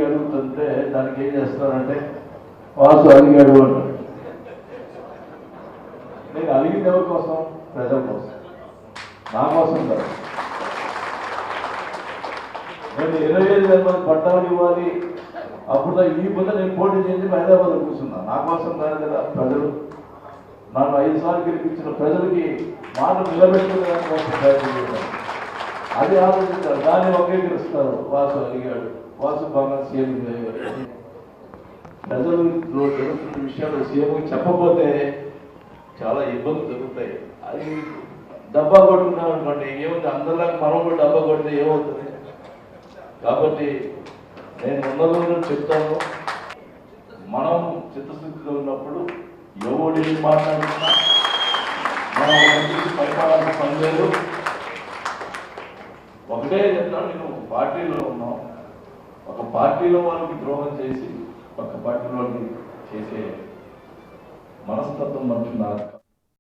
అడుగుతుంటే దానికి ఏం చేస్తానంటే వాసు అడిగాడు అంటాడు. నేను అడిగింది ఎవరి కోసం? ప్రజల కోసం, నా కోసం కాదు. నేను 25,000 మంది పట్టాలు ఇవ్వాలి, అప్పుడు ఈ పొద్దు నేను పోటీ చేసి హైదరాబాద్ కూర్చున్నా. నా కోసం కాదు కదా. ప్రజలు నన్ను 5 సార్లు గెలిపించిన ప్రజలకి మాట నిలబెట్టుకునే కోసం ప్రయత్నం చేశాను. అది ఆలోచించారు, దాన్ని ఒకేకరిస్తారు. వాసు అడిగాడు, వాసు బాగా సీఎం ప్రజలు జరుగుతున్న విషయాలు సీఎంకి చెప్పకపోతే చాలా ఇబ్బందులు జరుగుతాయి. అది డబ్బా కొట్టుకున్నాం అనుకోండి, ఏముంది, అందరిలాగా మనం కూడా డబ్బా కొడితే ఏమవుతుంది? కాబట్టి నేను ఉన్నదో చెప్తాను, మనం చిత్తశుద్ధిలో ఉన్నప్పుడు ఎవడి మాట్లాడుతున్నా మనం పరిపాలన పనిలేదు. ఒకటే చెప్తాను, నేను పార్టీలో ఉన్నాం, ఒక పార్టీలో వాళ్ళకి ద్రోహం చేసి ఒక పార్టీలో చేసే మనస్తత్వం మనుషులు నాకు